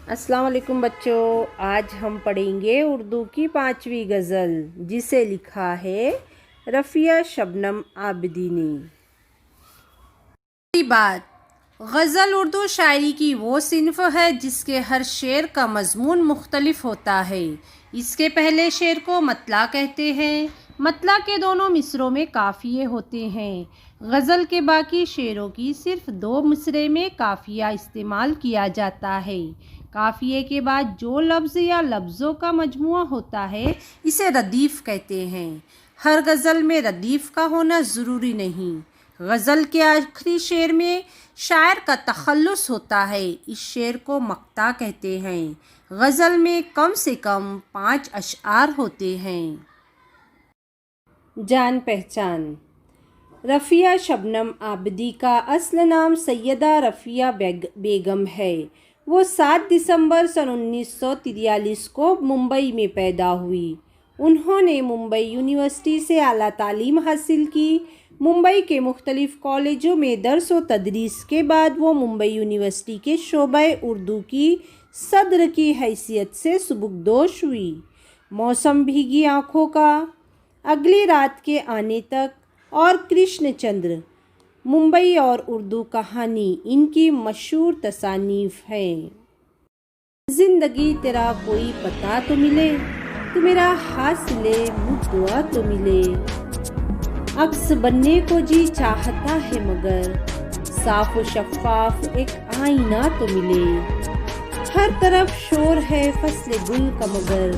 अस्सलाम वालेकुम बच्चों, आज हम पढ़ेंगे उर्दू की 5वीं गज़ल जिसे लिखा है रफ़िया शबनम आबिदी ने। पहली बात, गज़ल उर्दू शायरी की वो सिन्फ़ है जिसके हर शेर का मज़मून मुख्तलिफ होता है। इसके पहले शेर को मतला कहते हैं। मतला के दोनों मिसरों में काफ़िये होते हैं। गज़ल के बाकी शेरों की सिर्फ 2 मिसरे में काफ़िया इस्तेमाल किया जाता है। काफ़िए के बाद जो लफ्ज़ या लफ्ज़ों का मजमुआ होता है इसे रदीफ़ कहते हैं। हर गज़ल में रदीफ़ का होना ज़रूरी नहीं। गज़ल के आखिरी शेर में शायर का तखल्लुस होता है। इस शेर को मक्ता कहते हैं। गज़ल में कम से कम 5 अशआर होते हैं। जान पहचान। रफ़िया शबनम आबिदी का असल नाम सैयदा रफ़िया बेगम है। वो 7 दिसंबर सन 1943 को मुंबई में पैदा हुई। उन्होंने मुंबई यूनिवर्सिटी से आला तालीम हासिल की। मुंबई के मुख्तलिफ़ कॉलेजों में दर्स व तदरीस के बाद वो मुंबई यूनिवर्सिटी के शोबे उर्दू की सदर की हैसियत से सुबुकदोश हुई। मौसम भीगी आँखों का, अगली रात के आने तक और कृष्णचंद्र, मुंबई और उर्दू कहानी इनकी मशहूर तसानीफ़ हैं। ज़िंदगी तेरा कोई पता तो मिले, तू मेरा हासिले मुद्दुआ तो मिले। अक्स बनने को जी चाहता है मगर साफ व शफ़ाफ एक आईना तो मिले। हर तरफ शोर है फसले गुल का मगर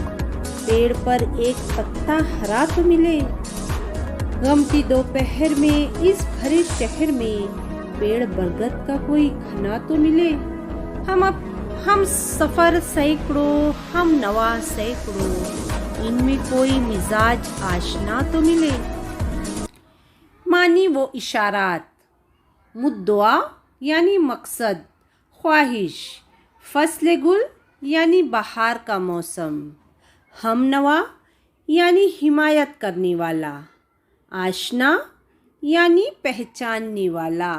पेड़ पर एक पत्ता हरा तो मिले। गम की दोपहर में इस भरे शहर में पेड़ बरगद का कोई घना तो मिले। हम सफ़र सैकड़ों, हम नवा सैकड़ों, इनमें कोई मिजाज आशना तो मिले। मानी वो इशारात, मुद्दुआ यानी मकसद, ख्वाहिश, फसले गुल यानी बहार का मौसम, हमनवा यानी हिमायत करने वाला, आशना यानी पहचानने वाला।